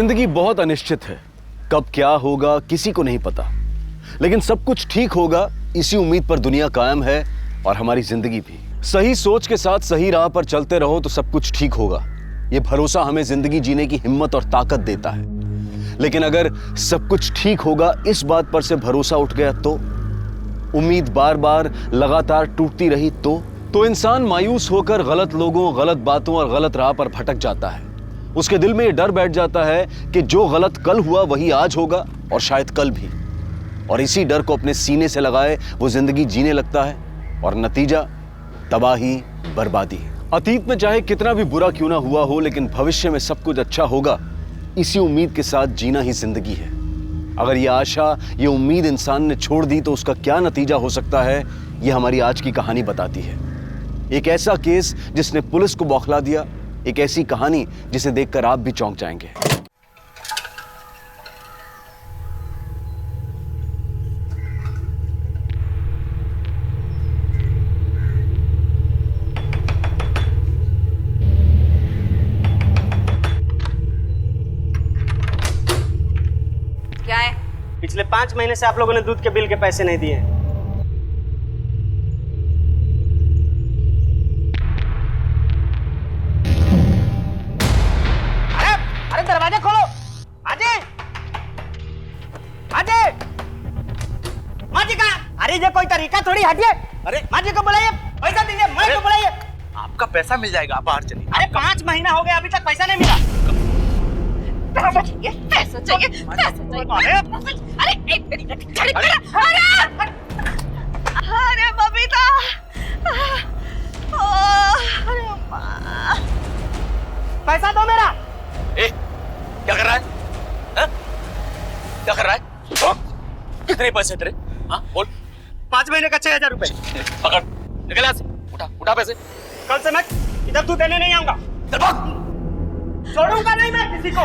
जिंदगी बहुत अनिश्चित है, कब क्या होगा किसी को नहीं पता, लेकिन सब कुछ ठीक होगा इसी उम्मीद पर दुनिया कायम है और हमारी जिंदगी भी। सही सोच के साथ सही राह पर चलते रहो तो सब कुछ ठीक होगा। ये भरोसा हमें जिंदगी जीने की हिम्मत और ताकत देता है। लेकिन अगर सब कुछ ठीक होगा इस बात पर से भरोसा उठ गया तो, उम्मीद बार बार लगातार टूटती रही तो इंसान मायूस होकर गलत लोगों, गलत बातों और गलत राह पर भटक जाता है। उसके दिल में ये डर बैठ जाता है कि जो गलत कल हुआ वही आज होगा और शायद कल भी। और इसी डर को अपने सीने से लगाए वो जिंदगी जीने लगता है और नतीजा तबाही, बर्बादी। अतीत में चाहे कितना भी बुरा क्यों ना हुआ हो, लेकिन भविष्य में सब कुछ अच्छा होगा, इसी उम्मीद के साथ जीना ही जिंदगी है। अगर ये आशा, ये उम्मीद इंसान ने छोड़ दी तो उसका क्या नतीजा हो सकता है, ये हमारी आज की कहानी बताती है। एक ऐसा केस जिसने पुलिस को बौखला दिया, एक ऐसी कहानी जिसे देखकर आप भी चौंक जाएंगे। क्या है? पिछले 5 महीने से आप लोगों ने दूध के बिल के पैसे नहीं दिए हैं। अरे दरवाजा खोलो। अजय, अजय, माँ जी कहाँ? अरे ये कोई तरीका थोड़ी, हटिए। अरे माँ जी को बुलाइए, पैसा दीजिए। माँ को बुलाइए। आपका पैसा मिल जाएगा, आप बाहर चलिए। अरे 5 महीना हो गया, अभी तक पैसा नहीं मिला। पैसा चाहिए, पैसा चाहिए, पैसा चाहिए। अरे एक मिनट, अरे बबीता, अरे माँ, पैसा दो मेरा। ए, क्या कर रहा है? हा? क्या कर रहा है? कितने पैसे तेरे? हाँ बोल। 5 महीने का 6000 रुपए। पकड़, निकल यहाँ से। उठा पैसे। कल से मैं इधर दूध देने नहीं आऊंगा। चल भाग। छोड़ूंगा नहीं मैं किसी को।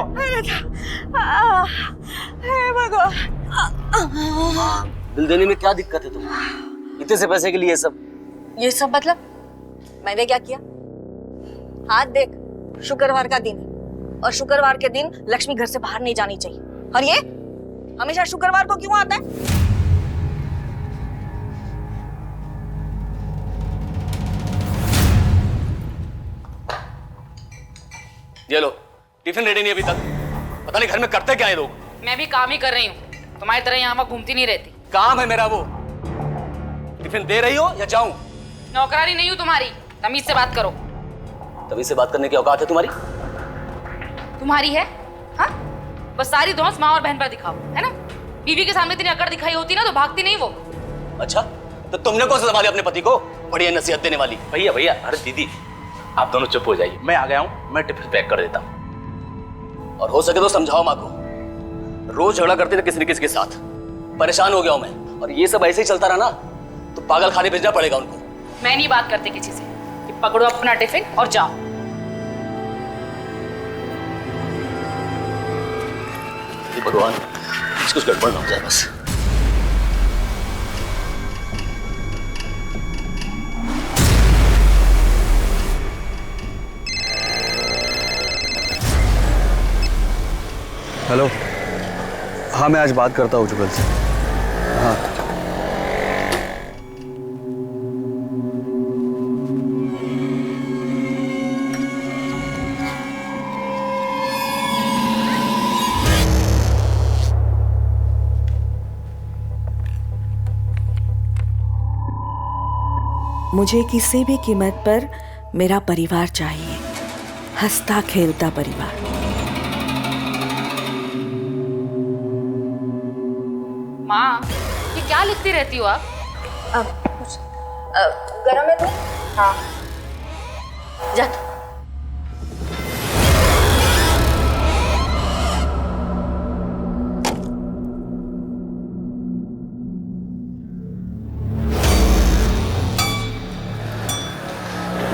हे भगवान। बिल देने में क्या दिक्कत है तुम्हें? इतने से पैसे के लिए सब? ये सब मतलब? मैंने क्या किया? हाथ देख, शुक्रवार का दिन है और शुक्रवार के दिन लक्ष्मी घर से बाहर नहीं जानी चाहिए, और ये हमेशा शुक्रवार को क्यों आता है? ये लो, टिफिन रेडी नहीं अभी तक। पता नहीं घर में करते क्या है लोग। मैं भी काम ही कर रही हूँ, तुम्हारी तरह यहाँ वहाँ घूमती नहीं रहती। काम है मेरा वो। टिफिन दे रही हो या जाऊं? नौकरानी नहीं हूँ तुम्हारी, तमीज से बात करो। तभी से बात करने की औकात है तुम्हारी? तुम्हारी है? हाँ, बस सारी धौंस माँ और बहन पर दिखाओ, है ना? बीवी के सामने इतनी अकड़ दिखाई होती ना तो भागती नहीं वो। अच्छा, तो तुमने कौन सा संभाली अपने पति को? बढ़िया नसीहत देने वाली। भैया, अरे दीदी, आप दोनों चुप हो जाइए। मैं आ गया हूँ, मैं टिफिन पैक कर देता हूँ। और हो सके तो समझाओ माँ को। रोज झगड़ा करते थे किसी न किसी के साथ। परेशान हो गया हूं मैं, और ये सब ऐसे ही चलता रहा ना तो पागल खाने भेजना पड़ेगा उनको। मैं नहीं बात करती किसी से, कि पकड़ो अपना टिफिन और जाओ। भगवान, कुछ गड़बड़ ना हो जाए बस। हेलो, हाँ मैं आज बात करता हूँ जुगल से। हाँ मुझे किसी भी कीमत पर मेरा परिवार चाहिए, हंसता खेलता परिवार। माँ, ये क्या लिखती रहती हो आप? कुछ गरम है तो? हाँ, जा।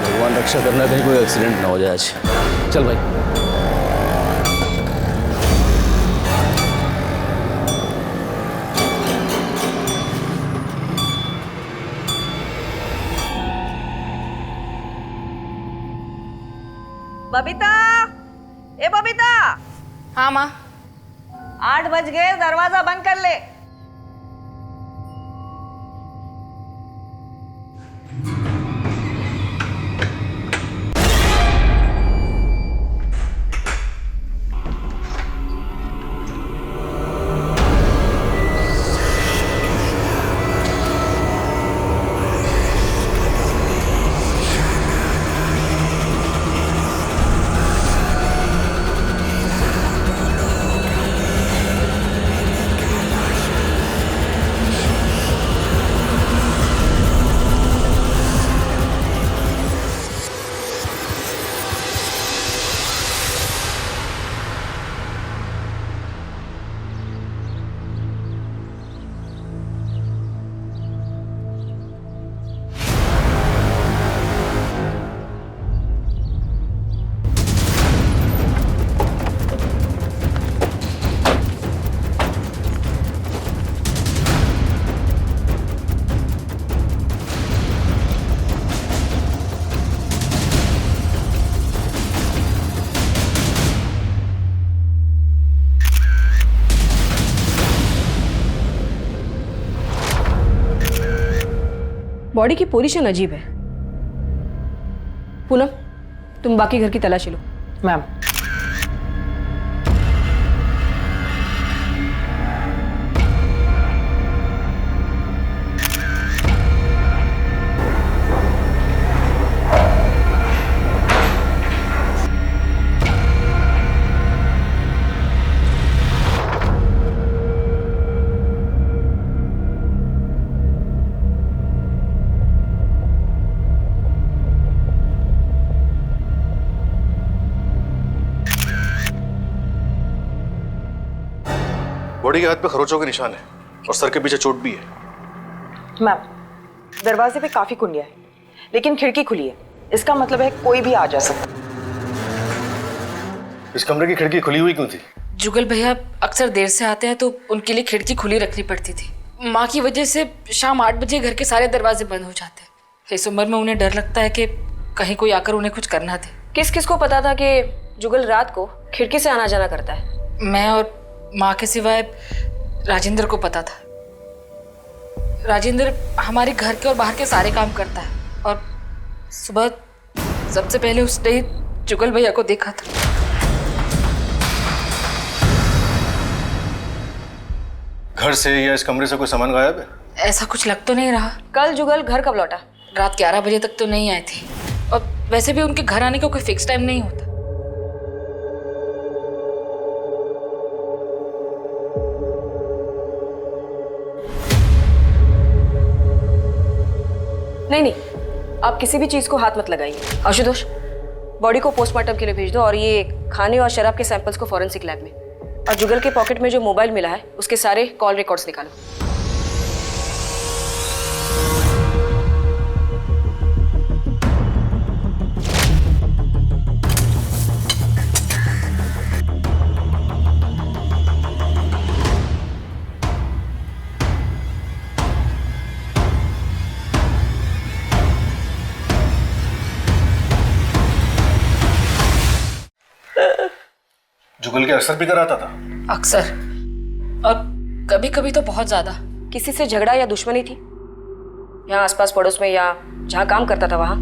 भगवान रक्षा करना, कहीं कोई एक्सीडेंट ना हो जाए आज। चल भाई। बबीता, ए बबीता, हाँ माँ। 8 बज गए, दरवाजा बंद कर ले। बॉडी की पोजीशन अजीब है। पूनम, तुम बाकी घर की तलाशी लो। मैम। बॉडी के हाथ पे खरोचों के निशान है और सर के पीछे चोट भी है। मैम, दरवाजे पे काफी कुंडिया है, लेकिन खिड़की खुली है। इसका मतलब है कोई भी आ जा सकता। इस कमरे की खिड़की खुली हुई क्यों थी? जुगल भैया अक्सर देर से आते हैं तो उनके लिए खिड़की खुली रखनी पड़ती थी। माँ की वजह से शाम 8 बजे घर के सारे दरवाजे बंद हो जाते हैं। इस उम्र में उन्हें डर लगता है कि कहीं कोई आकर उन्हें कुछ करना दे। किस किस को पता था कि जुगल रात को खिड़की से आना जाना करता है? मैं और माँ के सिवाय राजेंद्र को पता था। राजेंद्र हमारे घर के और बाहर के सारे काम करता है और सुबह सबसे पहले उसने ही जुगल भैया को देखा था। घर से या इस कमरे से कोई सामान गायब है? ऐसा कुछ लग तो नहीं रहा। कल जुगल घर कब लौटा? रात 11 बजे तक तो नहीं आए थे और वैसे भी उनके घर आने का कोई फिक्स टाइम नहीं होता। नहीं, आप किसी भी चीज को हाथ मत लगाइए। आशुतोष, बॉडी को पोस्टमार्टम के लिए भेज दो और ये खाने और शराब के सैंपल्स को फॉरेंसिक लैब में। और जुगल के पॉकेट में जो मोबाइल मिला है उसके सारे कॉल रिकॉर्ड्स निकालो। जुगल के अक्सर फिक्र आता था? अक्सर, और कभी कभी तो बहुत ज्यादा। किसी से झगड़ा या दुश्मनी थी यहाँ आसपास पड़ोस में या जहाँ काम करता था वहाँ?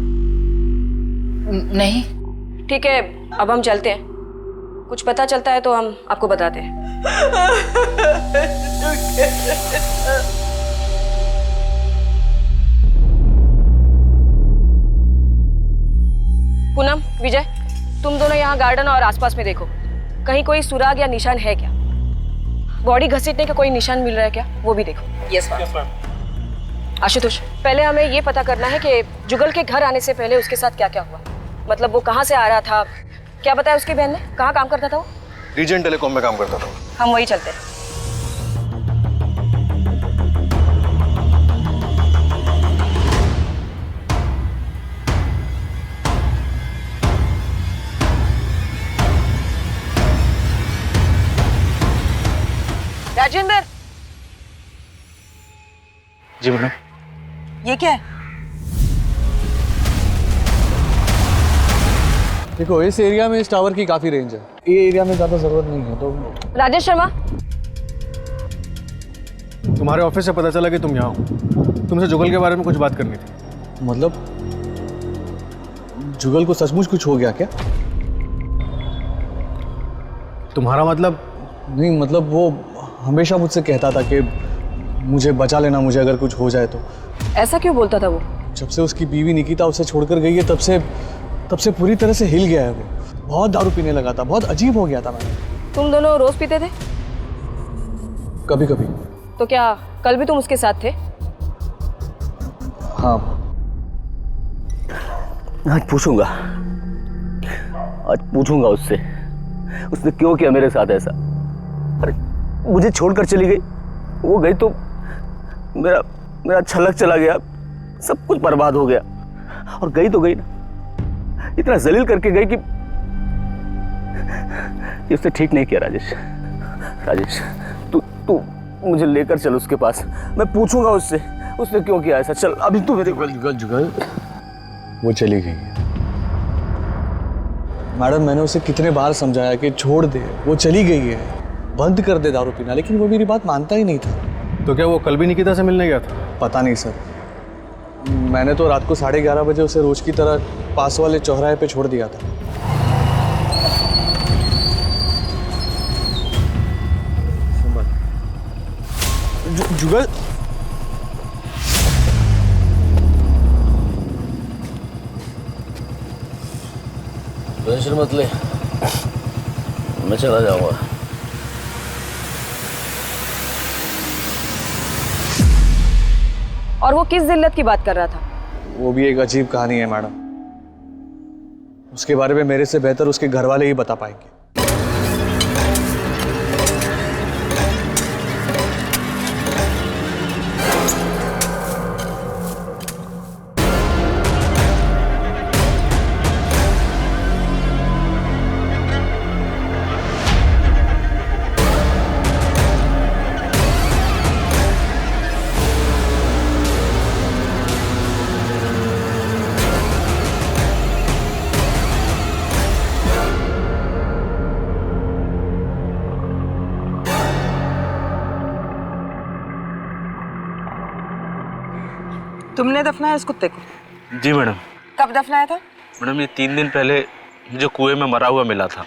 नहीं। ठीक है, अब हम चलते हैं। कुछ पता चलता है तो हम आपको बताते हैं। पूनम, विजय, तुम दोनों यहाँ गार्डन और आसपास में देखो, कहीं कोई सुराग या निशान है क्या? बॉडी घसीटने का कोई निशान मिल रहा है क्या, वो भी देखो। Yes ma'am. आशुतोष, पहले हमें ये पता करना है कि जुगल के घर आने से पहले उसके साथ क्या क्या हुआ। मतलब वो कहाँ से आ रहा था, क्या बताया उसकी बहन ने, कहाँ काम करता था वो? रीजन टेलीकॉम में काम करता था। हम वही चलते हैं। राजेंद्र, जी मैडम। ये क्या है? देखो इस एरिया में इस टावर की काफ़ी रेंज है, ये एरिया में ज़्यादा ज़रूरत नहीं है। तो राजेश शर्मा, तुम्हारे ऑफिस से पता चला कि तुम यहाँ हो। तुमसे जुगल के बारे में कुछ बात करनी थी। मतलब जुगल को सचमुच कुछ हो गया क्या? तुम्हारा मतलब? नहीं मतलब वो हमेशा मुझसे कहता था कि मुझे बचा लेना, मुझे अगर कुछ हो जाए तो। ऐसा क्यों बोलता था वो? जब से उसकी बीवी निकिता उसे छोड़कर गई है तब से पूरी तरह से हिल गया है वो। बहुत दारू पीने लगा था, बहुत अजीब हो गया था। मैंने तुम दोनों रोज पीते थे? कभी कभी। तो क्या कल भी तुम उसके साथ थे? हाँ। आज पूछूंगा उससे, उसने क्यों किया मेरे साथ ऐसा। अरे मुझे छोड़कर चली गई, वो गई तो मेरा छलक चला गया, सब कुछ बर्बाद हो गया। और गई तो गई ना, इतना जलील करके गई कि उसने ठीक नहीं किया। राजेश तू मुझे लेकर चल उसके पास, मैं पूछूंगा उससे उसने क्यों किया ऐसा। चल अभी तू मेरे जुगल वो चली गई है मैडम। मैंने उसे कितने बार समझाया कि छोड़ दे, वो चली गई है, बंद कर दे दारू पीना, लेकिन वो मेरी बात मानता ही नहीं था। तो क्या वो कल भी निकिता से मिलने गया था? पता नहीं सर, मैंने तो रात को 11:30 बजे उसे रोज की तरह पास वाले चौराहे पे छोड़ दिया था। जुगल टेंशन मत ले, मैं चला जाऊंगा। और वो किस जिल्लत की बात कर रहा था? वो भी एक अजीब कहानी है मैडम, उसके बारे में मेरे से बेहतर उसके घर वाले ही बता पाएंगे। तुमने दफनाया इस कुत्ते को? जी मैडम। कब दफनाया था? मैडम ये 3 दिन पहले मुझे कुएं में मरा हुआ मिला था।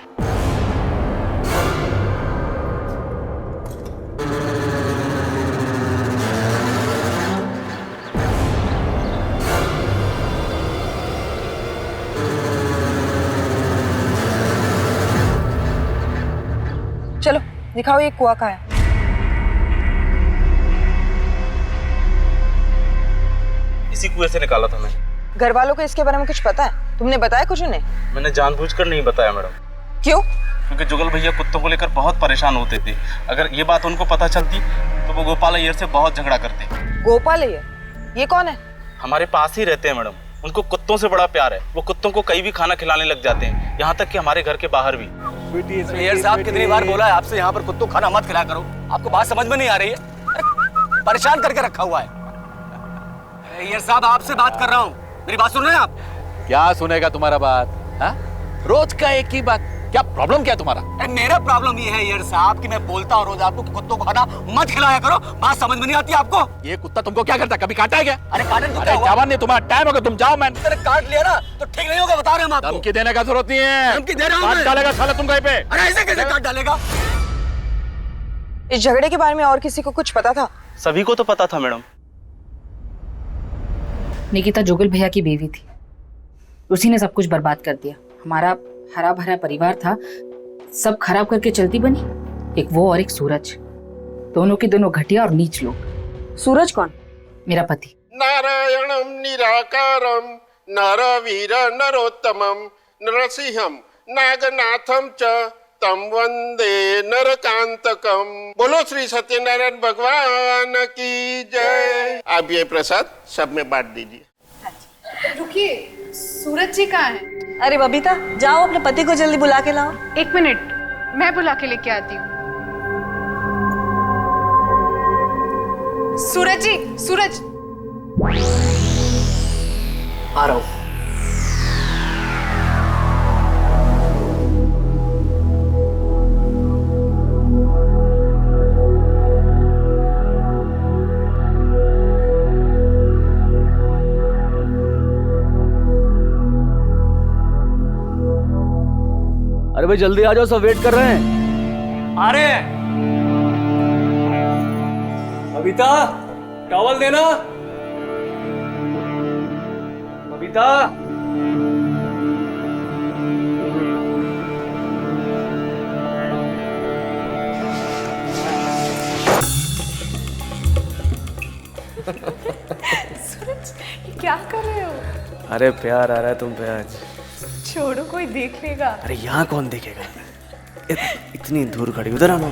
चलो दिखाओ ये कुआं कहाँ है। इसी कुएं से निकाला था मैंने। घर वालों को इसके बारे में कुछ पता है? तुमने बताया कुछ उन्हें? मैंने जानबूझकर नहीं बताया मैडम। क्यों? क्योंकि जुगल भैया कुत्तों को लेकर बहुत परेशान होते थे। अगर ये बात उनको पता चलती तो वो गोपाल अय्यर से बहुत झगड़ा करते। गोपाल अय्यर? ये कौन है? हमारे पास ही रहते हैं मैडम, उनको कुत्तों से बड़ा प्यार है। वो कुत्तों को कहीं भी खाना खिलाने लग जाते हैं, यहाँ तक कि हमारे घर के बाहर भी। अय्यर साहब कितनी बार बोला है आपसे यहाँ पर कुत्तों खाना मत खिलाया करो, आपको बात समझ में नहीं आ रही है? परेशान करके रखा हुआ है। अय्यर साहब आपसे बात कर रहा हूँ, मेरी बात सुन रहे हैं आप? क्या सुनेगा तुम्हारा बात? हा? रोज का एक ही बात, क्या प्रॉब्लम क्या तुम्हारा? मेरा प्रॉब्लम ये है अय्यर साहब कि मैं बोलता हूँ रोज आपको कि कुत्तों को खाना मत खिलाया करो, बात समझ में नहीं आती आपको? ये कुत्ता तुमको क्या करता, कभी काटा है क्या? अरे काटन अरे जवान नहीं, तुम्हारा टाइम होगा, तुम जाओ। मैंने काट लिया ना तो ठीक नहीं होगा, बता रहे हैं हम आपको। धमकी देने का जरूरत नहीं है। धमकी दे रहा हूं काट मैं। डालेगा साला तुम कहीं पे। अरे ऐसे कैसे काट डालेगा? इस झगड़े के बारे में और किसी को कुछ पता था? सभी को तो पता था मैडम। निकिता जुगल भैया की बीवी थी, उसी ने सब कुछ बर्बाद कर दिया। हमारा हरा भरा परिवार था, सब खराब करके चलती बनी। एक वो और एक सूरज, दोनों के दोनों घटिया और नीच लोग। सूरज कौन? मेरा पति। नारायणं निराकारं नरवीर नरोत्तमं नरसिंहं नागनाथं च तम वंदे नरकांतकम। बोलो श्री सत्यनारायण भगवान की जय। आप ये प्रसाद सब में बांट दीजिए। रुकिए, सूरज जी कहाँ हैं? अरे बबीता, जाओ अपने पति को जल्दी बुला के लाओ। 1 मिनट, मैं बुला के लेके आती हूँ। सूरज जी, सूरज। आ रहा हूँ। अरे भाई जल्दी आ जाओ, सब वेट कर रहे हैं। आ रहे हैं। बबीता, टॉवल देना। बबीता। सूरज, ये क्या कर रहे हो? अरे प्यार आ रहा है तुम पे आज। छोड़ो, कोई देख लेगा। अरे यहाँ कौन देखेगा? इतनी दूर खड़ी, उधर आना।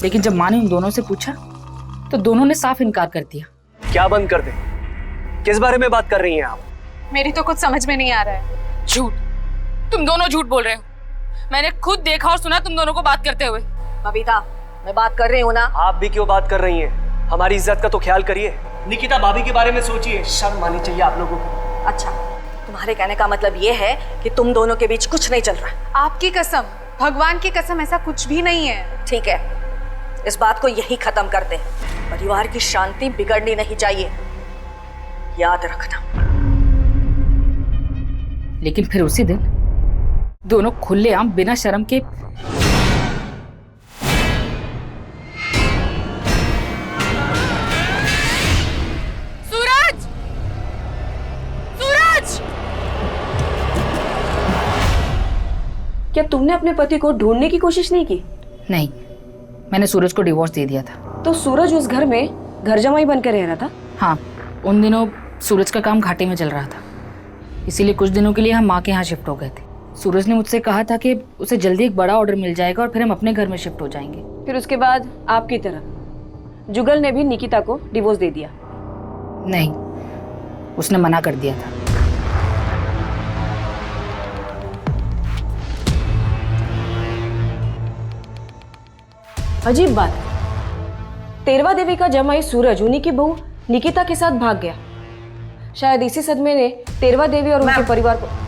लेकिन जब माँ ने उन दोनों से पूछा तो दोनों ने साफ इनकार कर दिया। क्या बंद कर दे? किस बारे में बात कर रही हैं आप? मेरी तो कुछ समझ में नहीं आ रहा है। झूठ, तुम दोनों झूठ बोल रहे हो। मैंने खुद देखा और सुना तुम दोनों को बात करते हुए। बबीता, मैं बात कर रही हूँ ना। आप भी क्यों बात कर रही हैं? हमारी इज्जत का तो ख्याल करिए। निकिता भाभी के बारे में सोचिए, शर्म आनी चाहिए आप लोगों को। अच्छा, तुम्हारे कहने का मतलब ये है कि तुम दोनों के बीच कुछ नहीं चल रहा। आपकी कसम, भगवान की कसम, ऐसा कुछ भी नहीं है। ठीक है, इस बात को यही खत्म कर दे। परिवार की शांति बिगड़नी नहीं चाहिए, याद रखना। लेकिन फिर उसी दिन दोनों खुलेआम बिना शर्म के सूरज! सूरज! क्या तुमने अपने पति को ढूंढने की कोशिश नहीं की? नहीं, मैंने सूरज को डिवोर्स दे दिया था। तो सूरज उस घर में घर जमाई बनकर रह रहा था? हाँ, उन दिनों सूरज का काम घाटे में चल रहा था, इसीलिए कुछ दिनों के लिए हम माँ के यहाँ शिफ्ट हो गए थे। सूरज ने मुझसे कहा था कि उसे जल्दी एक बड़ा ऑर्डर मिल जाएगा और फिर हम अपने घर में शिफ्ट हो जाएंगे। फिर उसके बाद आपकी तरह जुगल ने भी निकिता को डिवोर्स दे दिया? नहीं, उसने मना कर दिया था। अजीब बात, तेरवा देवी का जमाई सूरज उन्हीं की बहू निकिता के साथ भाग गया। शायद इसी सदमे ने तेरवा देवी और उनके परिवार को।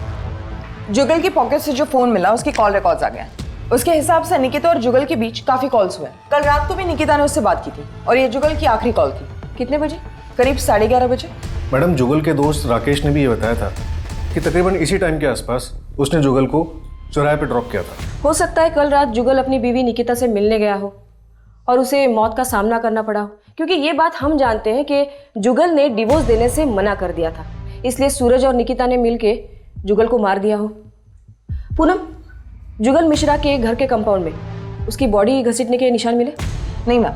जुगल की पॉकेट से जो फोन मिला उसकी कॉल रिकॉर्ड्स आ गए। उसके हिसाब से निकिता और जुगल के बीच काफी कॉल्स हुए। कल रात को भी निकिता ने उससे बात की थी और ये जुगल की आखिरी कॉल थी। कितने बजे? करीब 11:30 बजे। मैडम, जुगल के दोस्त राकेश ने भी ये बताया था कि तकरीबन इसी टाइम के आसपास उसने जुगल को चौराहे पे ड्रॉप किया था। हो सकता है कल रात जुगल अपनी बीवी निकिता से मिलने गया हो और उसे मौत का सामना करना पड़ा हो, क्योंकि ये बात हम जानते हैं कि जुगल ने डिवोर्स देने से मना कर दिया था, इसलिए सूरज और निकिता ने मिलके जुगल को मार दिया हो। पूनम, जुगल मिश्रा के घर के कंपाउंड में उसकी बॉडी घसीटने के निशान मिले? नहीं मैम,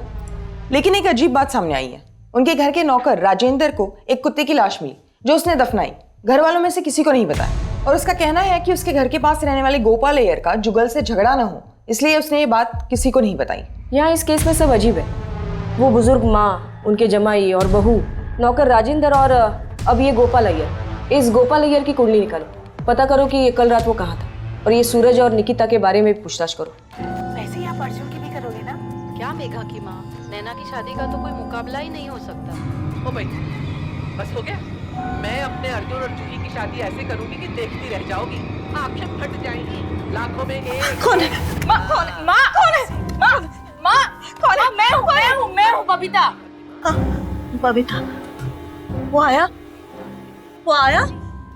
लेकिन एक अजीब बात सामने आई है। उनके घर के नौकर राजेंद्र को एक कुत्ते की लाश मिली जो उसने दफनाई। घर वालों में से किसी को नहीं बताया और उसका कहना है कि उसके घर के पास रहने वाले गोपाल अय्यर का जुगल से झगड़ा न हो, इसलिए उसने ये बात किसी को नहीं बताई। यहाँ इस केस में सब अजीब है। वो बुजुर्ग माँ, उनके जमाई और बहू, नौकर राजेंद्र और अब ये गोपाल अय्यर। इस गोपाल अय्यर की कुंडली निकालो, पता करो कि ये कल रात वो कहाँ था और ये सूरज और निकिता के बारे में पूछताछ करो। वैसे ही आप अर्जुन की भी करोगे ना? क्या मेघा की माँ, नैना की शादी का तो कोई मुकाबला ही नहीं हो सकता। ओ भाई, बस हो गया। मैं अपने अर्जुन और जूही की शादी ऐसे करूंगी कि देखती रह जाओगी, आंखें फट जाएंगी, लाखों में एक। कौन है? माँ कौन है? माँ कौन है? माँ, माँ कौन है? मैं हूँ बबीता। बबीता, वो आया?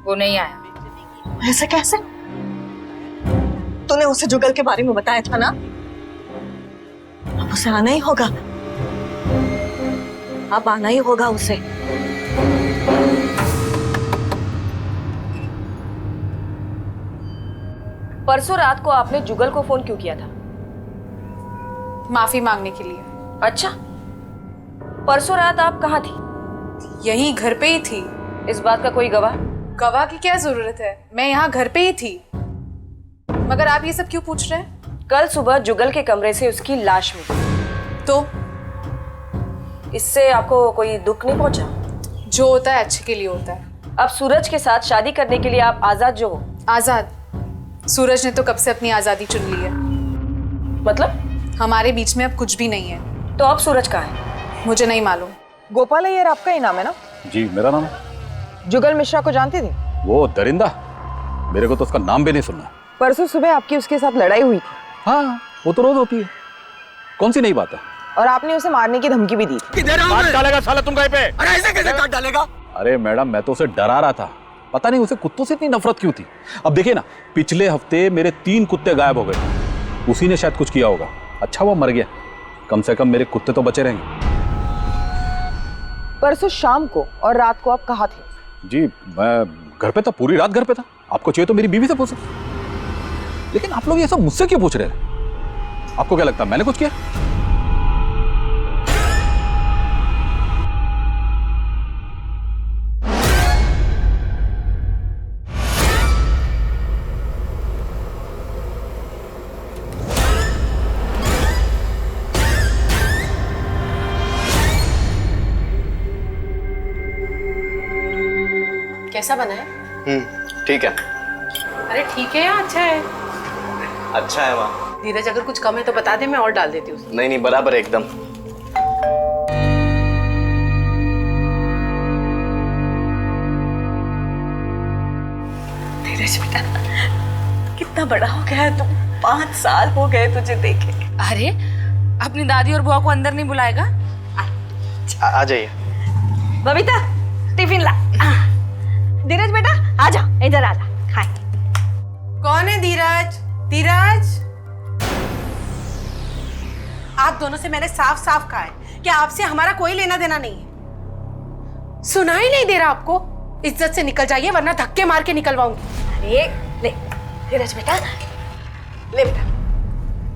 वो नहीं आया। ऐसे कैसे? तूने उसे जुगल के बारे में बताया था ना? अब उसे आना ही होगा, अब आना ही होगा उसे। परसों रात को आपने जुगल को फोन क्यों किया था? माफी मांगने के लिए। अच्छा, परसों रात आप कहाँ थी? यही घर पे ही थी। इस बात का कोई गवाह? गवाह की क्या जरूरत है, मैं यहाँ घर पे ही थी। मगर आप ये सब क्यों पूछ रहे हैं? कल सुबह जुगल के कमरे से उसकी लाश मिली। तो इससे आपको कोई दुख नहीं पहुंचा? जो होता है अच्छे के लिए होता है। अब सूरज के साथ शादी करने के लिए आप आजाद जो हो। आजाद? सूरज ने तो कब से अपनी आजादी चुन ली है। मतलब? हमारे बीच में अब कुछ भी नहीं है। तो अब सूरज कहाँ है? मुझे नहीं मालूम। गोपाल अय्यर आपका ही नाम है ना? जी, मेरा नाम है। जुगल मिश्रा को जानती थी? वो दरिंदा, मेरे को तो उसका नाम भी नहीं सुनना। परसों सुबह आपकी उसके साथ लड़ाई हुई थी। हाँ, वो तो रोज होती है, कौन सी नई बात है? और आपने उसे मारने की धमकी भी दी थी। काट डालेगा साला तुम कहीं पे। अरे ऐसे कैसे काट डालेगा? अरे मैडम, मैं तो उसे डरा रहा था, पता नहीं उसे कुत्तों से इतनी नफरत क्यों थी। अब देखिए ना, पिछले हफ्ते मेरे 3 कुत्ते गायब हो गए, उसी ने शायद कुछ किया होगा। अच्छा वो मर गया, कम से कम मेरे कुत्ते तो बचे रहेंगे। परसों शाम को और रात को आप कहाँ थे? जी मैं घर पे था, पूरी रात घर पे था। आपको चाहिए तो मेरी बीवी से पूछो। लेकिन आप लोग ये सब मुझसे क्यों पूछ रहे हैं? आपको क्या लगता है मैंने कुछ किया? कैसा बना है? ठीक है। अरे ठीक है या अच्छा है? अच्छा है माँ। धीरज अगर कुछ कम है तो बता दे, मैं और डाल देती हूँ। नहीं बराबर है एकदम। धीरज बेटा, कितना बड़ा हो गया है तू। 5 साल हो गए तुझे देखे। अरे अपनी दादी और बुआ को अंदर नहीं बुलाएगा? आ जाइए। बबीता टिफिन ला। धीरज बेटा आजा, इधर आजा, खाए। कौन है धीरज? धीरज, आप दोनों से मैंने साफ साफ कहा है कि आपसे हमारा कोई लेना देना नहीं है। सुनाई नहीं दे रहा आपको? इज्जत से निकल जाइए वरना धक्के मार के निकलवाऊंगी। ये ले धीरज बेटा, ले बेटा,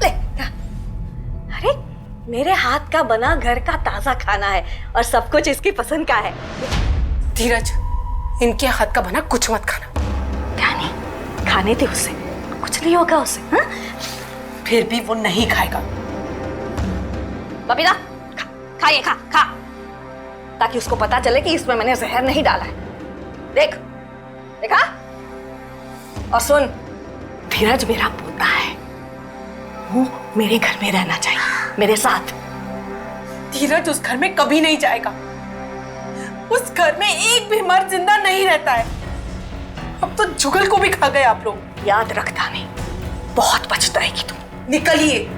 ले। अरे मेरे हाथ का बना घर का ताजा खाना है और सब कुछ इसकी पसंद का है। धीरज, इनके हाथ का बना कुछ मत खाना। क्या नहीं खाने थे उसे, कुछ नहीं होगा उसे। हाँ? फिर भी वो नहीं खाएगा। बबीता खाइए, खा खा, ताकि उसको पता चले कि इसमें मैंने जहर नहीं डाला है। देख, देखा? और सुन, धीरज मेरा पोता है, वो मेरे घर में रहना चाहिए, मेरे साथ। धीरज उस घर में कभी नहीं जाएगा। उस घर में एक भी मर्द जिंदा नहीं रहता है। अब तो जुगल को भी खा गए आप लोग। याद रखता नहीं, बहुत पछताएगी तू। निकलिए।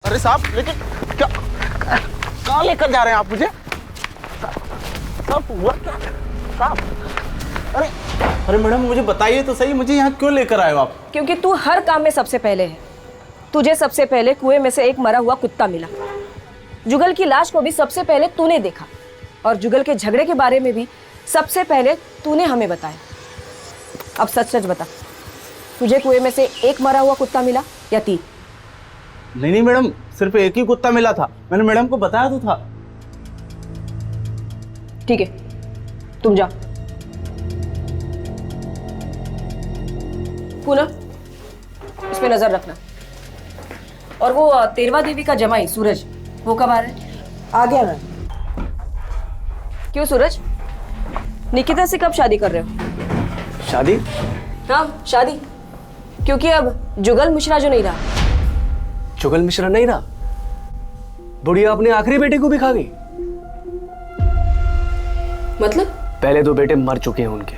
अरे साहब, लेकिन क्या कहाँ लेकर जा रहे हैं आप मुझे? साहब हुआ क्या? साहब, अरे मैडम मुझे बताइए तो सही, मुझे यहाँ क्यों लेकर आए हो आप? क्योंकि तू हर काम में सबसे पहले है। तुझे सबसे पहले कुएं में से एक मरा हुआ कुत्ता मिला। जुगल की लाश को भी सबसे पहले तूने देखा और जुगल के झगड़े के बारे में भी सबसे पहले तूने हमें बताया। अब सच सच बता, तुझे कुएं में से एक मरा हुआ कुत्ता मिला या 3? नहीं मैडम, सिर्फ एक ही कुत्ता मिला था, मैंने मैडम को बताया तो था। ठीक है, तुम जाओ। पूनम, इस पे नजर रखना। और वो तेरवा देवी का जमाई सूरज, वो कब आ रहा है? आ गया मैं। क्यों सूरज, निकिता से कब शादी कर रहे हो? शादी? हाँ शादी, क्योंकि अब जुगल मिश्रा जो नहीं रहा। जुगल मिश्रा नहीं रहा? बुढ़िया अपने आखिरी बेटे को भी खा गई। मतलब? पहले 2 बेटे मर चुके हैं उनके,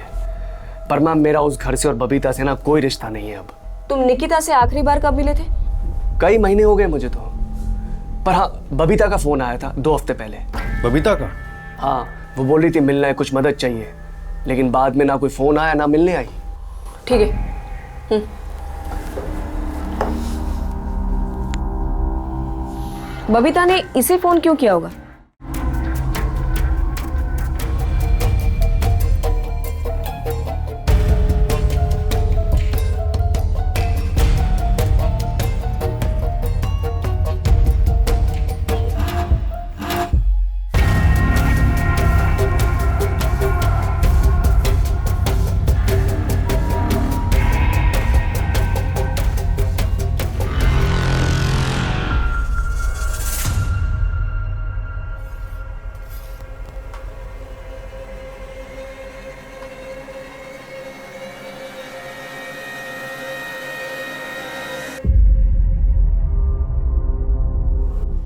पर मैम मेरा उस घर से और बबीता से ना कोई रिश्ता नहीं है अब। तुम निकिता से आखिरी बार कब मिले थे? कई महीने हो गए मुझे तो, पर हाँ बबीता का फोन आया था 2 हफ्ते पहले। बबीता का? हाँ, वो बोल रही थी मिलना है, कुछ मदद चाहिए, लेकिन बाद में ना कोई फोन आया ना मिलने आई। ठीक है। बबीता ने इसे फोन क्यों किया होगा?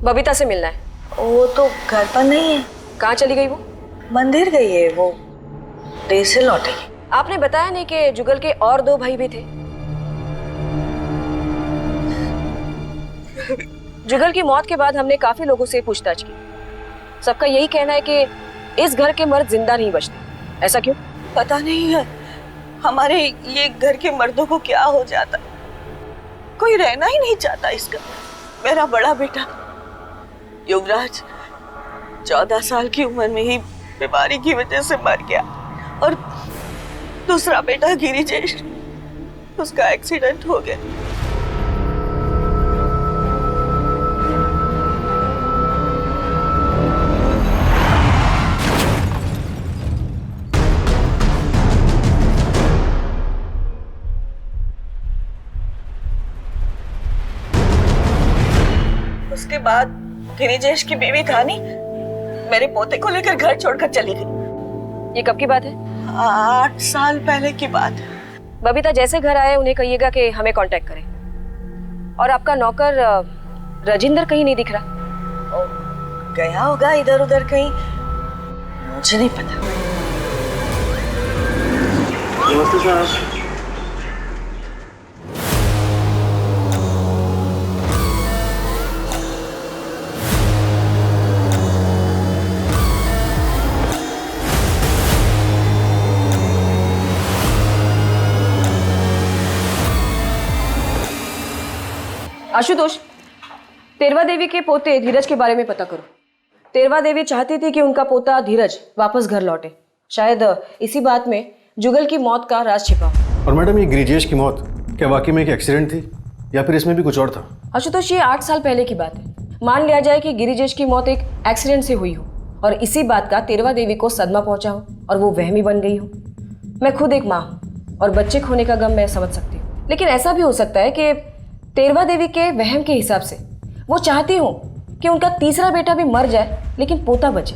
बबीता से मिलना है। वो तो घर पर नहीं है। कहाँ चली गई वो? मंदिर गई है, वो देर से लौटेगी। आपने बताया नहीं कि जुगल के और 2 भाई भी थे? जुगल की मौत के बाद हमने काफी लोगों से पूछताछ की। सबका यही कहना है कि इस घर के मर्द जिंदा नहीं बचते। ऐसा क्यों? पता नहीं है, हमारे ये घर के मर्दों को क्या हो जाता, कोई रहना ही नहीं चाहता इस घर में। मेरा बड़ा बेटा युवराज 14 साल की उम्र में ही बीमारी की वजह से मर गया, और दूसरा बेटा गिरिजेश, उसका एक्सीडेंट हो गया। उसके बाद गिरिजेश की बीवी खानी मेरे पोते को लेकर घर छोड़कर चली गई। ये कब की बात है? 8 साल पहले की बात है। बबीता जैसे घर आए उन्हें कहिएगा कि हमें कांटेक्ट करें। और आपका नौकर राजेंद्र कहीं नहीं दिख रहा। गया होगा इधर उधर कहीं, मुझे नहीं पता। नमस्ते साहब। आशुतोष, तेरवा देवी के पोते धीरज के बारे में पता करो। तेरवा देवी चाहती थी कि उनका पोता धीरज वापस घर लौटे। शायद इसी बात में जुगल की मौत का राज छिपा हो। और मैडम, ये गिरिजेश की मौत क्या वाकई में एक एक्सीडेंट थी या फिर इसमें भी कुछ और था? आशुतोष, ये 8 साल पहले की बात है। मान लिया जाए कि गिरिजेश की मौत एक एक्सीडेंट से हुई हो और इसी बात का तेरवा देवी को सदमा पहुंचा हो और वो वहमी बन गई हो। मैं खुद एक माँ हूँ और बच्चे खोने का गम मैं समझ सकती हूँ, लेकिन ऐसा भी हो सकता है कि तेरवा देवी के वहम के हिसाब से वो चाहती हो कि उनका तीसरा बेटा भी मर जाए लेकिन पोता बचे,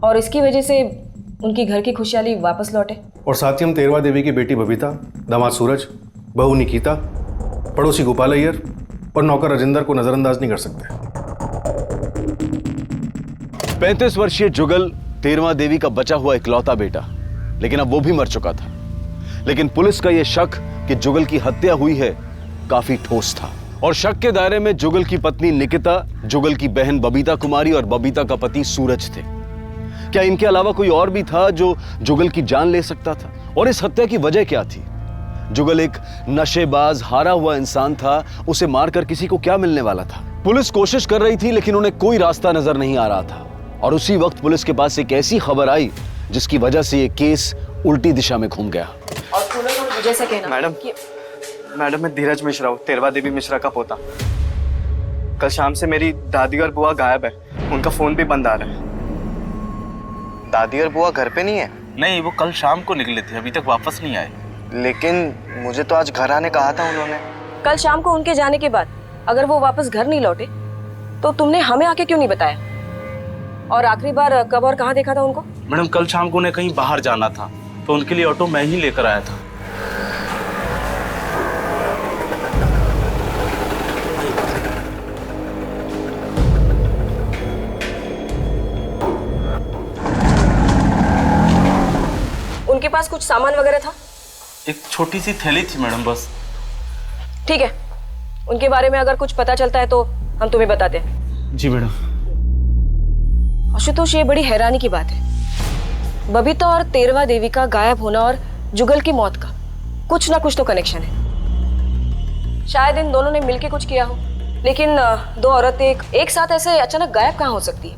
और इसकी वजह से उनकी घर की खुशहाली वापस लौटे। और साथ ही हम तेरवा देवी की बेटी बबीता, दामाद सूरज, बहू निकिता, पड़ोसी गोपाल अय्यर और नौकर राजेंद्र को नजरअंदाज नहीं कर सकते। 35 वर्षीय जुगल तेरवा देवी का बचा हुआ इकलौता बेटा, लेकिन अब वो भी मर चुका था। लेकिन पुलिस का यह शक कि जुगल की हत्या हुई है काफी ठोस था, और शक के दायरे में जुगल की पत्नी निकिता, जुगल की बहन बबीता कुमारी और बबीता का पति सूरज थे। क्या इनके अलावा कोई और भी था जो जुगल की जान ले सकता था? और इस हत्या की वजह क्या थी? जुगल एक नशेबाज, हारा हुआ इंसान था, उसे मारकर किसी को क्या मिलने वाला था? पुलिस कोशिश कर रही थी लेकिन उन्हें कोई रास्ता नजर नहीं आ रहा था, और उसी वक्त पुलिस के पास एक ऐसी खबर आई जिसकी वजह से यह केस उल्टी दिशा में घूम गया। और जैसा कहना मैडम, मैं धीरज मिश्रा हूँ, तेरवा देवी मिश्रा का पोता। कल शाम से मेरी दादी और बुआ गायब है, उनका फोन भी बंद आ रहा है। दादी और बुआ घर पे नहीं है? नहीं, वो कल शाम को निकले थे, अभी तक वापस नहीं आए। लेकिन मुझे तो आज घर आने कहा था उन्होंने। कल शाम को उनके जाने के बाद अगर वो वापस घर नहीं लौटे तो तुमने हमें आके क्यों नहीं बताया? और आखिरी बार कब और कहाँ देखा था उनको? मैडम, कल शाम को उन्हें कहीं बाहर जाना था, तो उनके लिए ऑटो मैं ही लेकर आया था। उनके पास कुछ सामान वगैरह था? एक छोटी सी थैली थी मैडम, बस। ठीक है, उनके बारे में अगर कुछ पता चलता है तो हम तुम्हें बताते हैं। जी मैडम। आशुतोष, ये बड़ी हैरानी की बात है। बबीता और तेरवा देवी का गायब होना और जुगल की मौत का कुछ ना कुछ तो कनेक्शन है। शायद इन दोनों ने मिलकर कुछ किया हो, लेकिन 2 औरतें एक साथ ऐसे अचानक गायब कहाँ हो सकती है?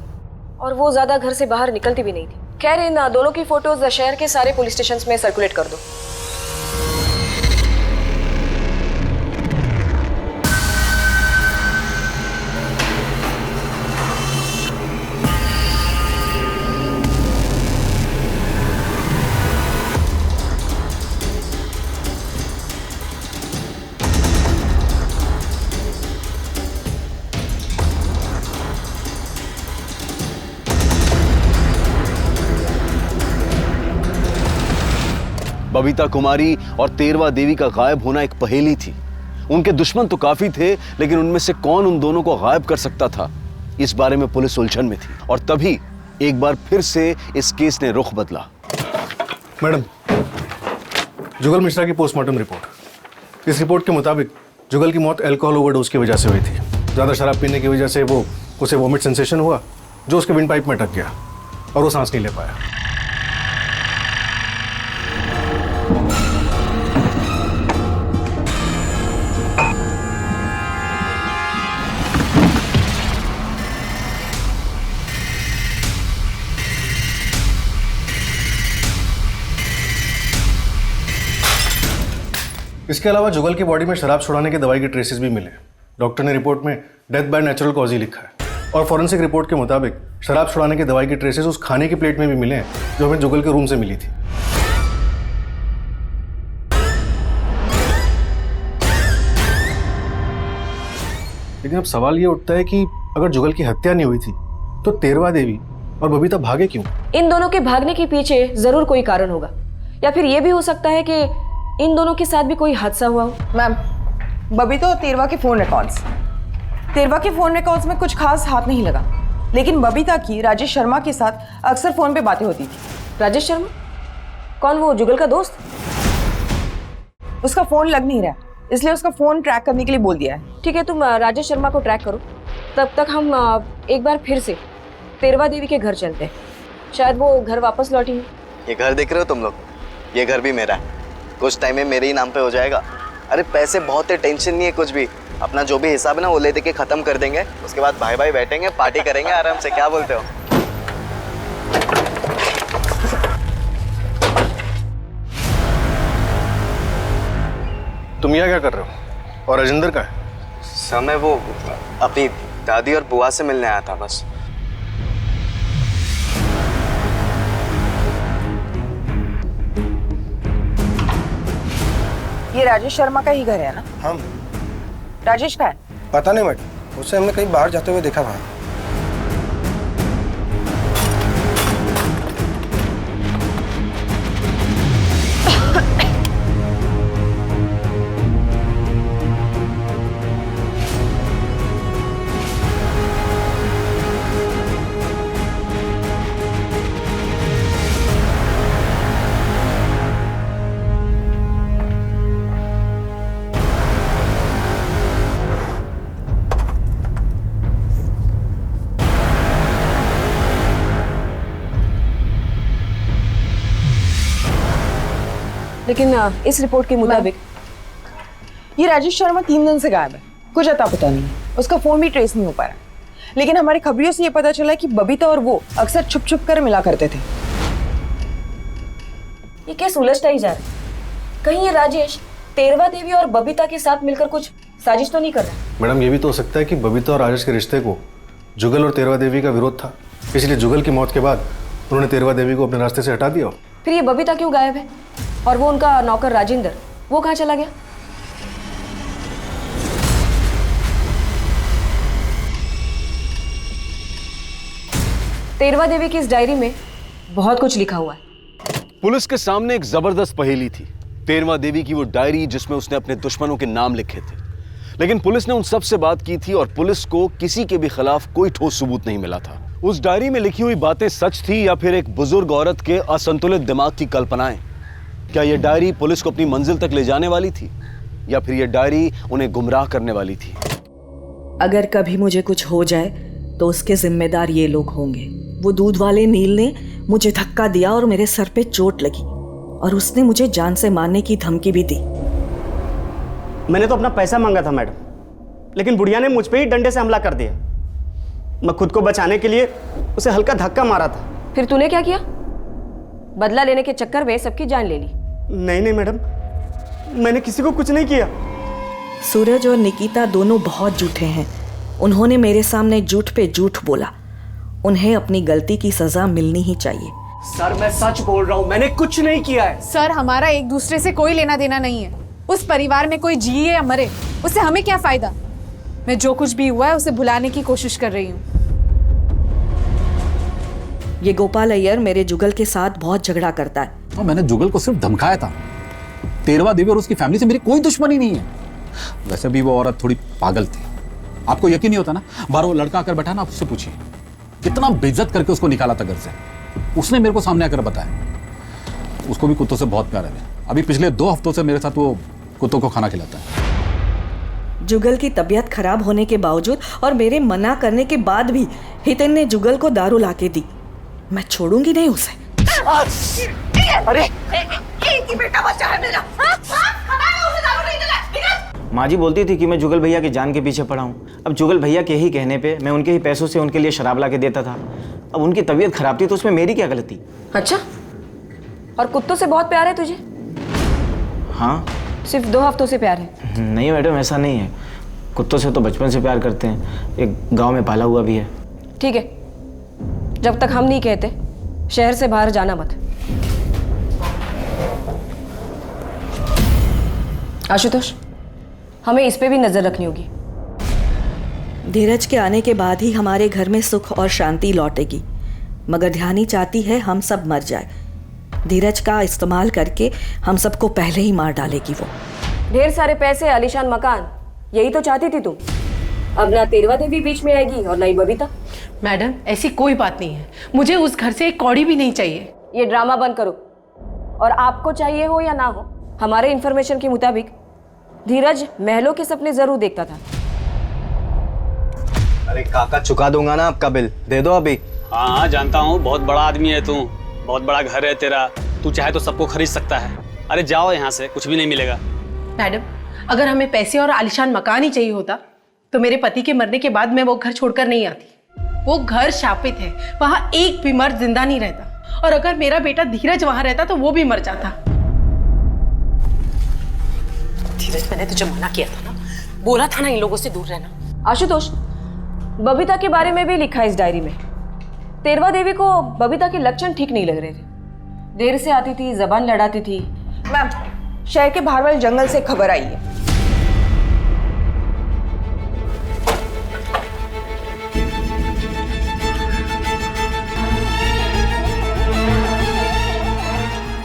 और वो ज्यादा घर से बाहर निकलती भी नहीं थी। खैर, इन दोनों की फोटोज शहर के सारे पुलिस स्टेशन में सर्कुलेट कर दो। बबीता कुमारी और तेरवा देवी का गायब होना एक पहेली थी। उनके दुश्मन तो काफी थे, लेकिन उनमें से कौन उन दोनों को गायब कर सकता था, इस बारे में पुलिस उलझन में थी और तभी एक बार फिर से इस केस ने रुख बदला। मैडम, जुगल मिश्रा की पोस्टमार्टम रिपोर्ट। इस रिपोर्ट के मुताबिक जुगल की मौत अल्कोहल ओवरडोज की वजह से हुई थी। ज़्यादा शराब पीने की वजह से उसे वॉमिट सेंसेशन हुआ जो उसके विंड पाइप में अटक गया और वो सांस नहीं ले पाया। इसके अलावा जुगल की बॉडी में शराब छुड़ाने की दवाई के ट्रेसेस भी मिले। डॉक्टर ने रिपोर्ट में death by natural cause he लिखा है और फॉरेंसिक रिपोर्ट के मुताबिक शराब छुड़ाने की दवाई के ट्रेसेस उस खाने की प्लेट में भी मिले हैं जो हमें जुगल के रूम से मिली थी। लेकिन अब सवाल ये उठता है कि अगर जुगल की हत्या नहीं हुई थी तो तेरवा देवी और बबीता भागे क्यों? इन दोनों के भागने के पीछे जरूर कोई कारण होगा, या फिर ये भी हो सकता है कि इन दोनों के साथ भी कोई हादसा हुआ हो। मैम, बबीता और तेरवा के फोन रिकॉर्ड्स में कुछ खास हाथ नहीं लगा, लेकिन बबीता की राजेश शर्मा के साथ अक्सर फोन पे बातें होती थी। राजेश शर्मा कौन? वो जुगल का दोस्त? उसका फोन लग नहीं रहा, इसलिए उसका फोन ट्रैक करने के लिए बोल दिया है। ठीक है, तुम राजेश शर्मा को ट्रैक करो, तब तक हम एक बार फिर से तेरवा देवी के घर चलते हैं। शायद वो घर वापस लौटी है। ये घर देख रहे हो तुम लोग? ये घर भी मेरा है, कुछ टाइम में मेरे ही नाम पे हो जाएगा। अरे पैसे बहुत है, टेंशन नहीं है कुछ भी। अपना जो भी हिसाब है ना वो ले दे के खत्म कर देंगे, उसके बाद भाई भाई बैठेंगे, पार्टी करेंगे आराम से। क्या बोलते हो? तुम यहाँ क्या कर रहे हो? और राजेंद्र का है? समय वो अपनी दादी और बुआ से मिलने आया था बस। ये राजेश शर्मा का ही घर है ना? हम राजेश का है? पता नहीं मैडम, उसे हमने कहीं बाहर जाते हुए देखा था। लेकिन इस रिपोर्ट के मुताबिक ये राजेश शर्मा 3 दिन से गायब है, कुछ अता पता नहीं है। उसका फोन भी ट्रेस नहीं हो पा रहा, लेकिन हमारी खबरियों से ये पता चला कि बबीता और वो अक्सर छुप छुप कर मिला करते थे। ये केस उलझता ही जा रहा है। कहीं ये राजेश तेरवा देवी और बबीता के साथ मिलकर कुछ साजिश तो नहीं कर रहा? मैडम, ये भी तो हो सकता है कि बबीता और राजेश के रिश्ते को जुगल और तेरवा देवी का विरोध था, इसलिए जुगल की मौत के बाद उन्होंने तेरवा देवी को अपने रास्ते से हटा दिया। फिर ये बबीता क्यों गायब है? और वो उनका नौकर राजेंद्र, वो कहाँ चला गया? तेरवा देवी की इस डायरी में बहुत कुछ लिखा हुआ है। पुलिस के सामने एक जबरदस्त पहेली थी, तेरवा देवी की वो डायरी जिसमें उसने अपने दुश्मनों के नाम लिखे थे। लेकिन पुलिस ने उन सब से बात की थी और पुलिस को किसी के भी खिलाफ कोई ठोस सबूत नहीं मिला था। उस डायरी में लिखी हुई बातें सच थी या फिर एक बुजुर्ग औरत के असंतुलित दिमाग की कल्पनाएं? क्या यह डायरी पुलिस को अपनी मंजिल तक ले जाने वाली थी या फिर यह डायरी उन्हें गुमराह करने वाली थी? अगर कभी मुझे कुछ हो जाए तो उसके जिम्मेदार ये लोग होंगे। वो दूध वाले नील ने मुझे धक्का दिया और मेरे सर पे चोट लगी और उसने मुझे जान से मारने की धमकी भी दी। मैंने तो अपना पैसा मांगा था मैडम, लेकिन बुढ़िया ने मुझ पे ही डंडे से हमला कर दिया। मैं खुद को बचाने के लिए उसे हल्का धक्का मारा था। फिर तूने क्या किया? बदला लेने के चक्कर में सबकी जान ले ली? नहीं नहीं मैडम, मैंने किसी को कुछ नहीं किया। सूरज और निकिता दोनों बहुत झूठे हैं। उन्होंने मेरे सामने झूठ पे झूठ बोला। उन्हें अपनी गलती की सजा मिलनी ही चाहिए। सर मैं सच बोल रहा हूँ, मैंने कुछ नहीं किया है। सर हमारा एक दूसरे से कोई लेना देना नहीं है। उस परिवार में कोई जिए या मरे उससे हमें क्या फायदा। मैं जो कुछ भी हुआ है उसे भुलाने की कोशिश कर रही हूँ। ये गोपाल अय्यर मेरे जुगल के साथ बहुत झगड़ा करता है। तो मैंने जुगल को सिर्फ धमकाया था। तेरवा देवी और उसकी फैमिली से मेरी कोई दुश्मनी नहीं है। वैसे भी वो औरत थोड़ी पागल थी, आपको यकीन नहीं होता ना, बाहर वो लड़का आकर बैठा ना, आप उससे पूछिए कितना बेइज्जत करके उसको निकाला था घर से। उसने मेरे को सामने आकर बताया उसको भी कुत्तों से बहुत प्यार है। अभी पिछले 2 हफ्तों से मेरे साथ वो कुत्तों को खाना खिलाता है। जुगल की तबीयत खराब होने के बावजूद और मेरे मना करने के बाद भी हितेन ने जुगल को दारू लाके दी। मैं छोड़ूंगी नहीं उसे। अरे एक ही बेटा बच्चा है मेरा। उसे दारू नहीं दिला। माँ जी बोलती थी कि मैं जुगल भैया की जान के पीछे पड़ा हूँ। अब जुगल भैया के ही कहने पे मैं उनके ही पैसों से उनके लिए शराब ला के देता था। अब उनकी तबीयत खराब थी तो उसमें मेरी क्या गलती? अच्छा, और कुत्तों से बहुत प्यार है तुझे? हाँ। सिर्फ 2 हफ्तों से प्यार है? नहीं मैडम, ऐसा नहीं है। कुत्तों से तो बचपन से प्यार करते हैं, एक गांव में पाला हुआ भी है। ठीक है, जब तक हम नहीं कहते शहर से बाहर जाना मत। आशुतोष, हमें इस पे भी नजर रखनी होगी। धीरज के आने के बाद ही हमारे घर में सुख और शांति लौटेगी, मगर ध्यानी चाहती है हम सब मर जाए। धीरज का इस्तेमाल करके हम सबको पहले ही मार डालेगी वो। ढेर सारे पैसे, आलीशान मकान, यही तो चाहती थी तुम। अब ना तेरवा देवी बीच में आएगी और ना ही बबीता। मैडम, ऐसी कोई बात नहीं है, मुझे उस घर से एक कौड़ी भी नहीं चाहिए। ये ड्रामा बंद करो। और आपको चाहिए हो या ना हो, हमारे इंफॉर्मेशन के मुताबिक धीरज महलों के सपने जरूर देखता था। अरे काका, चुका दूंगा ना आपका बिल, दे दो अभी। हाँ हाँ जानता हूँ, बहुत बड़ा आदमी है तू, बहुत बड़ा घर है तेरा, तू चाहे तो सबको खरीद सकता है। अरे जाओ यहाँ से, कुछ भी नहीं मिलेगा। मैडम, अगर हमें पैसे और आलिशान मकान ही चाहिए होता तो मेरे पति के मरने के बाद मैं वो घर छोड़कर नहीं आती। वो घर शापित है, वहाँ एक भी मर्द जिंदा नहीं रहता, और अगर मेरा बेटा धीरज वहाँ रहता तो वो भी मर जाता। धीरज, मैंने तुझे मना किया था ना, बोला था ना इन लोगों से दूर रहना। आशुतोष, बबीता के बारे में भी लिखा है इस डायरी में। तेरवा देवी को बबीता के लक्षण ठीक नहीं लग रहे थे। देर से आती थी, जबान लड़ाती थी। मैम, शहर के बाहर वाले जंगल से खबर आई है।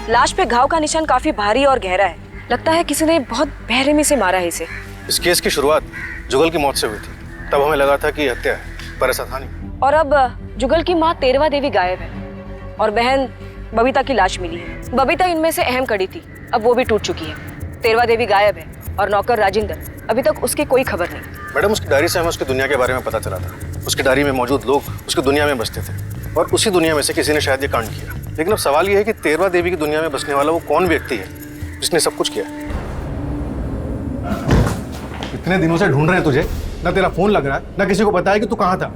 लाश पे घाव का निशान काफी भारी और गहरा है। लगता है किसी ने बहुत बेरहमी से मारा है इसे। इस केस की शुरुआत जुगल की मौत से हुई थी, तब हमें लगा था कि हत्या है, पर ऐसा था नहीं। और अब जुगल की माँ तेरवा देवी गायब है और बहन बबीता की लाश मिली है। बबीता इनमें से अहम कड़ी थी, अब वो भी टूट चुकी है। तेरवा देवी गायब है और नौकर राजेंद्र, अभी तक उसकी कोई खबर नहीं। मैडम, उसकी डायरी से हमें उसकी दुनिया के बारे में पता चला था। उसकी डायरी में मौजूद लोग उसकी दुनिया में बसते थे और उसी दुनिया में से किसी ने शायद ये कांड किया। लेकिन अब सवाल ये है कि तेरवा देवी की दुनिया में बसने वाला वो कौन व्यक्ति है जिसने सब कुछ किया। इतने दिनों से ढूंढ रहे हैं तुझे, ना तेरा फोन लग रहा है, ना किसी को बताया कि तू कहाँ था।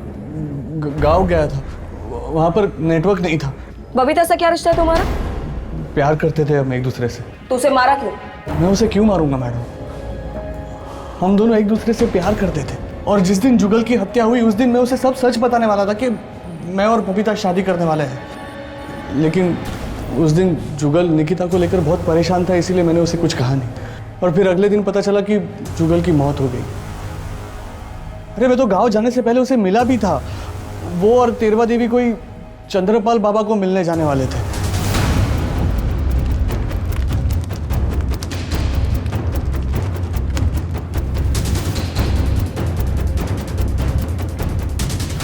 गाँव गया था, वहाँ पर नेटवर्क नहीं था। बबीता से क्या रिश्ता है तुम्हारा? प्यार करते थे हम एक दूसरे से। तो उसे मारा क्यों? मैं उसे क्यों मारूंगा मैडम, हम दोनों एक दूसरे से प्यार करते थे। और जिस दिन जुगल की हत्या हुई उस दिन मैं उसे सब सच बताने वाला था कि मैं और बबीता शादी करने वाले हैं। लेकिन उस दिन जुगल निकिता को लेकर बहुत परेशान था, इसीलिए मैंने उसे कुछ कहा नहीं। और फिर अगले दिन पता चला कि जुगल की मौत हो गई। अरे मैं तो गांव जाने से पहले उसे मिला भी था। वो और तेरवा देवी कोई चंद्रपाल बाबा को मिलने जाने वाले थे।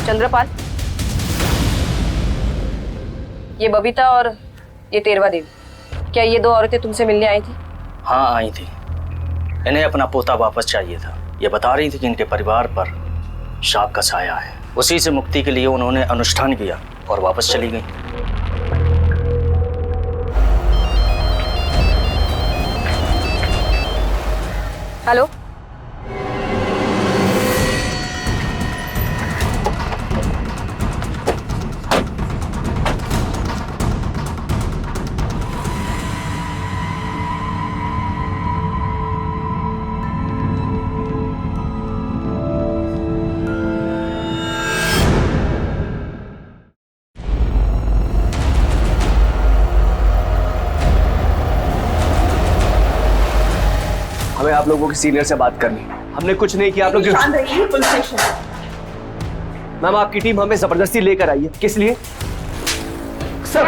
चंद्रपाल, ये बबीता और ये तेरवा देवी, क्या ये 2 औरतें तुमसे मिलने आई थी? हाँ आई थी, इन्हें अपना पोता वापस चाहिए था। ये बता रही थी कि इनके परिवार पर शाप का साया है। उसी से मुक्ति के लिए उन्होंने अनुष्ठान किया और वापस चली गई। हेलो, हमें आप लोगों के सीनियर से बात करनी। हमने कुछ नहीं किया, आप लोग पुलिस स्टेशन। मैम, आपकी टीम हमें जबरदस्ती लेकर आई है। किस लिए? सर,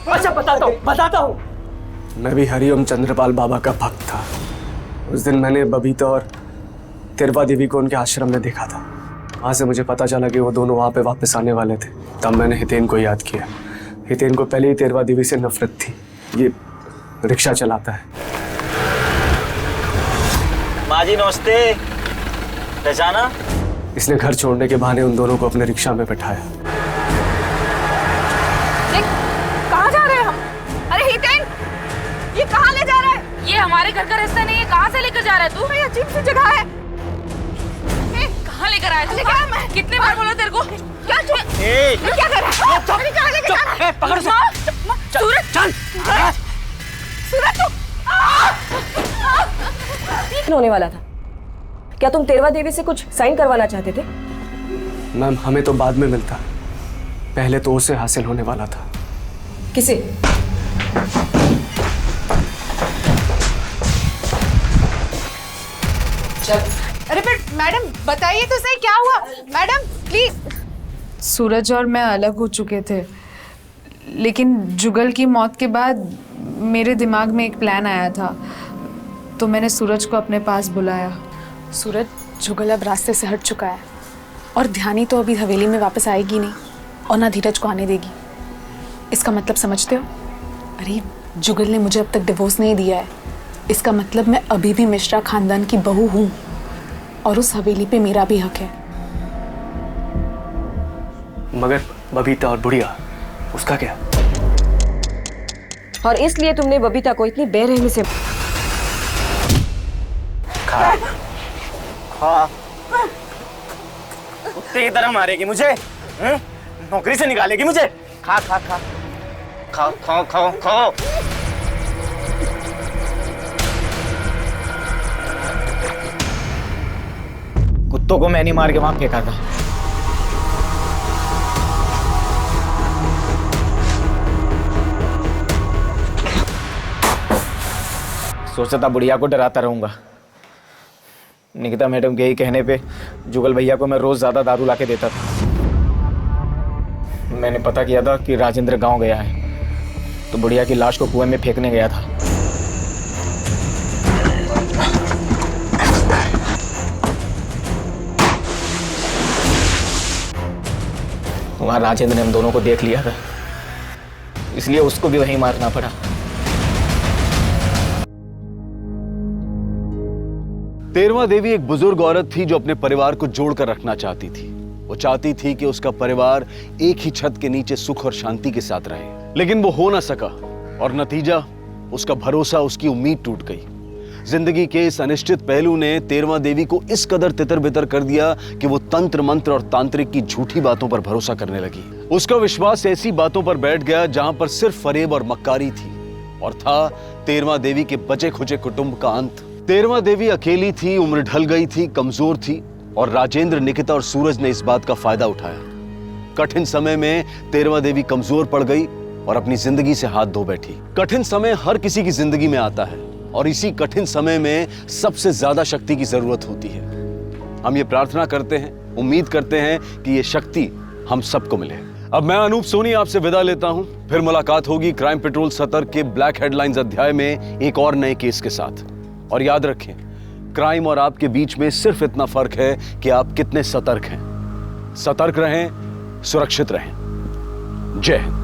अच्छा बताता हूँ। मैं भी हरिओम चंद्रपाल बाबा का भक्त था। उस दिन मैंने बबीता और तिरवा देवी को उनके आश्रम में देखा था। वहाँ से मुझे पता चला कि वो दोनों वहाँ पे वापस आने वाले थे। तब मैंने हितेन को याद किया। हितेन को पहले ही तिरवा देवी से नफरत थी। ये रिक्शा चलाता है। माँ जी नमस्ते, पहचाना? इसने घर छोड़ने के बहाने उन दोनों को अपने रिक्शा में बैठाया। कहाँ जा रहे हैं हम? अरे हितेन, ये कहाँ ले जा रहा है? ये हमारे घर का रास्ता नहीं है, कहाँ से लेकर जा रहा है तू? ये अजीब सी जगह है। कहाँ लेकर आया तू? कितने बार बोला तेरे को? क्या क्या कर रहा है? कहाँ लेकर जा रहा है? पकड़ सूरज, चल। सूरज तू होने वाला था। क्या तुम तेरवा देवी से कुछ साइन करवाना चाहते थे? मैम, हमें तो बाद में मिलता, पहले तो उसे हासिल होने वाला था। किसे? अरे पर मैडम बताइए तो सही क्या हुआ? Madam please. सूरज और मैं अलग हो चुके थे, लेकिन जुगल की मौत के बाद मेरे दिमाग में एक प्लान आया था, तो मैंने सूरज को अपने पास बुलाया। सूरज, जुगल अब रास्ते से हट चुका है और ध्यानी तो अभी हवेली में वापस आएगी नहीं और ना धीरज को आने देगी। इसका मतलब समझते हो? अरे जुगल ने मुझे अब तक डिवोर्स नहीं दिया है। इसका मतलब मैं अभी भी मिश्रा खानदान की बहू हूँ और उस हवेली पे मेरा भी हक है। मगर बबीता और बुढ़िया, उसका क्या? और इसलिए तुमने बबीता को इतनी बेरहमी से खा कुत्ते की तरह मारेगी मुझे? नौकरी से निकालेगी मुझे? खा खा खा खाओ खाओ खाओ खाओ। कुत्तों को मैंने मार के वहां फेंका था। सोचा था बुढ़िया को डराता रहूंगा। निकिता मैडम के ही कहने पे जुगल भैया को मैं रोज ज्यादा दारू लाके देता था। मैंने पता किया था कि राजेंद्र गांव गया है, तो बुढ़िया की लाश को कुएं में फेंकने गया था। वहां राजेंद्र ने हम दोनों को देख लिया था, इसलिए उसको भी वहीं मारना पड़ा। तेरवा देवी एक बुजुर्ग औरत थी जो अपने परिवार को जोड़कर रखना चाहती थी। वो चाहती थी कि उसका परिवार एक ही छत के नीचे सुख और शांति के साथ रहे, लेकिन वो हो ना सका और नतीजा, उसका भरोसा, उसकी उम्मीद टूट गई। जिंदगी के इस अनिश्चित पहलू ने तेरवा देवी को इस कदर तितर बितर कर दिया कि वो तंत्र मंत्र और तांत्रिक की झूठी बातों पर भरोसा करने लगी। उसका विश्वास ऐसी बातों पर बैठ गया जहां पर सिर्फ फरेब और मक्कारी थी, और था तेरवा देवी के बचे खुचे कुटुंब का अंत। तेरवा देवी अकेली थी, उम्र ढल गई थी, कमजोर थी, और राजेंद्र, निकिता और सूरज ने इस बात का फायदा उठाया। कठिन समय में तेरवा देवी कमजोर पड़ गई और अपनी जिंदगी से हाथ धो बैठी। कठिन समय हर किसी की जिंदगी में आता है, और इसी कठिन समय में सबसे ज्यादा शक्ति की जरूरत होती है। हम ये प्रार्थना करते हैं, उम्मीद करते हैं कि ये शक्ति हम सबको मिले। अब मैं अनूप सोनी आपसे विदा लेता हूं। फिर मुलाकात होगी क्राइम पेट्रोल सतर्क के ब्लैक हेडलाइंस अध्याय में एक और नए केस के साथ। और याद रखें, क्राइम और आपके बीच में सिर्फ इतना फर्क है कि आप कितने सतर्क हैं। सतर्क रहें, सुरक्षित रहें। जय हिंद।